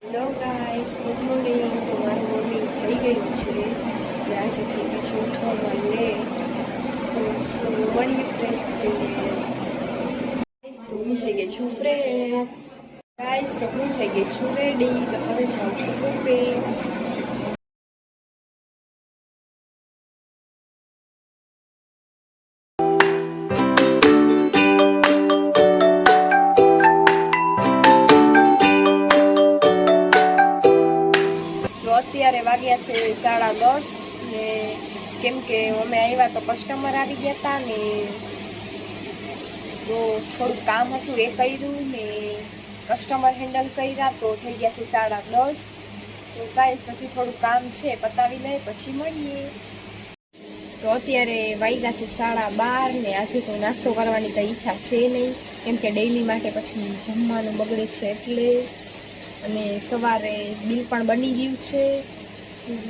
Hello guys, good morning. તો મારું morning થઈ ગયું છે અને આજે થઈ ગયું છે ઉઠવામાં લેટ. તો મળીએ ફ્રેશ થઈને. ગાઈસ, તો હું થઈ ગઈ છું ફ્રેશ. ગાઈસ, તો હું થઈ ગઈ છું રેડી. તો હવે જાઉં છું શોપિંગ. અત્યારે વાગ્યા છે 10:30 ને કેમ કે અમે આવ્યા તો કસ્ટમર આવી ગયા હતા ને તો થોડું કામ હતું એ કર્યું ને કસ્ટમર હેન્ડલ કર્યા તો થઈ ગયા છે 10:30. તો ગાઈસ હજી થોડું કામ છે પતાવી લઈએ પછી મળીએ. તો અત્યારે વાગ્યા છે 12:30 ને આજે તો નાસ્તો કરવાની કંઈ ઈચ્છા છે નહીં કેમ કે ડેઈલી માટે પછી જમવાનું બગડે છે એટલે. અને સવારે બિલ પણ બની ગયું છે.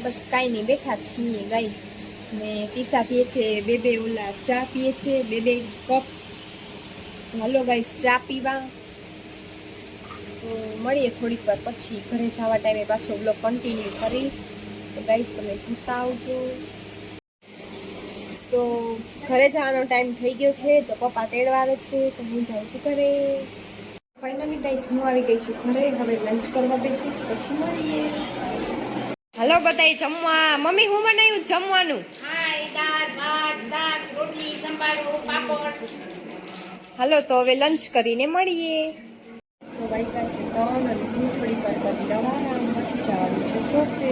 બસ કાંઈ નહીં, બેઠા છીએ ગાઈસ. ને ટીસા પીએ છે, બે ઓલા ચા પીએ છે, બે કપ. હાલો ગાઈસ, ચા પીવા. તો મળીએ થોડીક વાર પછી. ઘરે જવા ટાઈમે પાછો બ્લોગ કન્ટિન્યુ કરીશ. તો ગાઈસ તમે જોતા આવજો. તો ઘરે જવાનો ટાઈમ થઈ ગયો છે તો પપ્પા તેડવા આવે છે તો હું જાઉં છું ઘરે. ફાઇનલી ગાઈસ હું આવી ગઈ છું ઘરે. હવે લંચ કરવા બેસીશ પછી મળીએ. હાલો બધાય જમવા. મમ્મી હું બનાવ્યું જમવાનું? દાળ ભાત શાક રોટલી સંભારો પાપડ. હાલો તો હવે લંચ કરીને મળીએ. તો વાગ્યા છે 3 અને હું થોડીક વાર કરી લઉં આરામ પછી જવાનું છે શોપે.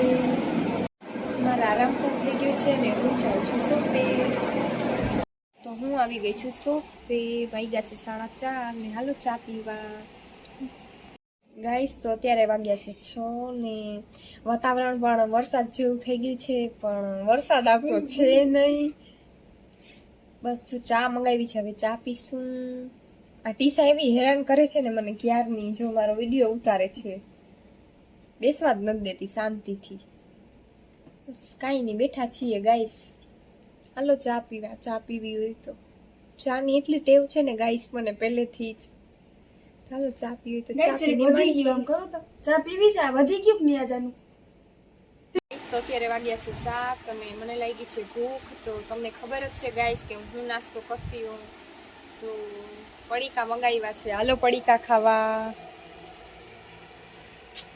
મારા આરામ પણ થઈ ગયો છે ને હું જાઉં છું શોપે. તો હું આવી ગઈ છું શોપે. વાગ્યા છે 4:30 ને હાલો ચા પીવા. ગાઈસ તો અત્યારે વાગ્યા છે 6 ને વાતાવરણ પણ વરસાદ જેવું થઈ ગયું છે પણ વરસાદ આવતો છે નહીં. બસ જો ચા મંગાવી છે, હવે ચા પીશું. આ ટીસા એવી હેરાન કરે છે ને મને ક્યારની. જો મારો વિડીયો ઉતારે છે, બેસવા જ નથી દેતી શાંતિથી. બસ કાંઈ નહીં, બેઠા છીએ ગાઈસ. હાલો ચા પીવા. ચા પીવી હોય તો ચાની એટલી ટેવ છે ને ગાઈસ મને પહેલેથી જ. ચાલો ચા પીવી તો ચા પીને વધી ગયું આમ કરો તો ચા પીવી છે. વધી ગયું કે નહીં આજાનું? તો અત્યારે વાગ્યા છે 7 અને મને લાગી છે ભૂખ. તો તમને ખબર જ છે ગાઈસ કે હું નાસ્તો કરતી હોઉં તો પડીકા મંગાવ્યા છે. હાલો પડીકા ખાવા.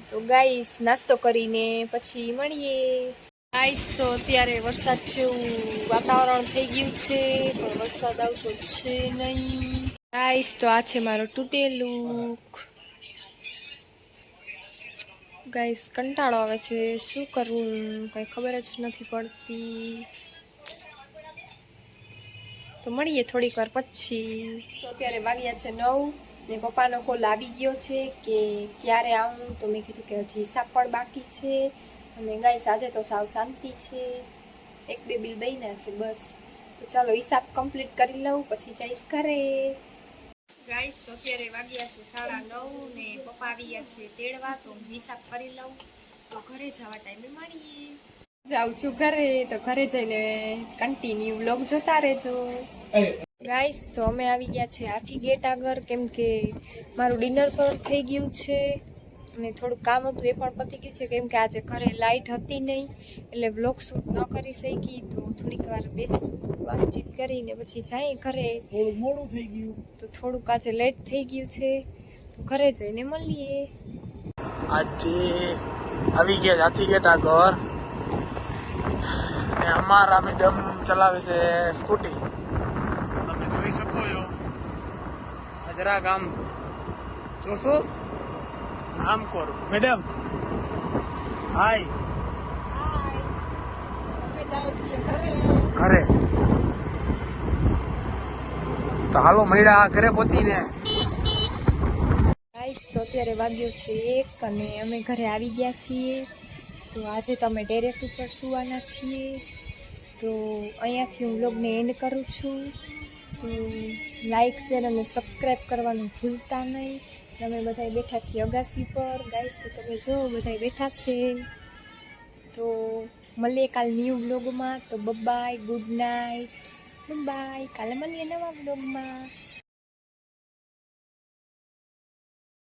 તો ગાઈસ નાસ્તો કરીને પછી મળીએ. ગાઈસ તો અત્યારે વરસાદ જેવું વાતાવરણ થઈ ગયું છે પણ વરસાદ આવતો છે નહીં. ગાઈસ તો આ છે મારો તૂટેલું. ગાઈસ કંટાળો આવે છે, શું કરવું કંઈ ખબર જ નથી પડતી. તો મળીએ થોડીક વાર પછી. તો અત્યારે વાગ્યા છે 9 ને પપ્પાનો કોલ આવી ગયો છે કે ક્યારે આવું. તો મેં કીધું કે હજી હિસાબ પણ બાકી છે. અને ગાઈસ આજે તો સાવ શાંતિ છે, 1-2 બિલ દઈને છે બસ. તો ચાલો હિસાબ કમ્પ્લીટ કરી લઉં પછી જઈશ ઘરે. ગાઈસ તો અત્યારે વાગ્યા છે 9:30 ને પપ્પા આવી ગયા છે તેડવા. તો હિસાબ કરી લઉં તો ઘરે જવા ટાઈમે મળીએ. જાઉં છું ઘરે. તો ઘરે જઈને કન્ટિન્યુ વ્લોગ જોતા રહેજો. ગાઈસ તો અમે આવી ગયા છે હાથી ગેટ આગળ કેમ કે મારું ડિનર પણ થઈ ગયું છે અને થોડું કામ હતું એ પણ પતી ગયું છે કેમ કે આજે ઘરે લાઇટ હતી નહીં એટલે વ્લોગ શૂટ ન કરી શકી. તો થોડીક વાર બેસું, વાતચીત કરીને પછી જઈએ ઘરે. થોડું મોડું થઈ ગયું તો થોડુંક આજે લેટ થઈ ગયું છે તો ઘરે જઈને મળીએ. આજે આવી ગયા હાથી ગેટ આગળ ને અમારા મેડમ ચલાવે છે સ્કૂટી. તમે જોઈ શકો છો. જરાક આમ જોશો, આમ કરો મેડમ. હાય ઘરે. તો હાલો મળ્યા ઘરે પહોંચીને. ગાઈસ તો અત્યારે વાગ્યો છે 1 અને અમે ઘરે આવી ગયા છીએ. તો આજે તો અમે ટેરેસ ઉપર સુવાના છીએ. તો અહીંયાથી હું વ્લોગને એન્ડ કરું છું. તો લાઈક શેર અને સબસ્ક્રાઈબ કરવાનું ભૂલતા નહીં. અમે બધા બેઠા છીએ અગાસી પર. ગાઈસ તો તમે જો બધા બેઠા છે. તો મળીએ કાલ ન્યૂ વ્લોગમાં. તો બાય, ગુડ નાઇટ, બાય. કાલે મળીએ નવા વ્લોગમાં.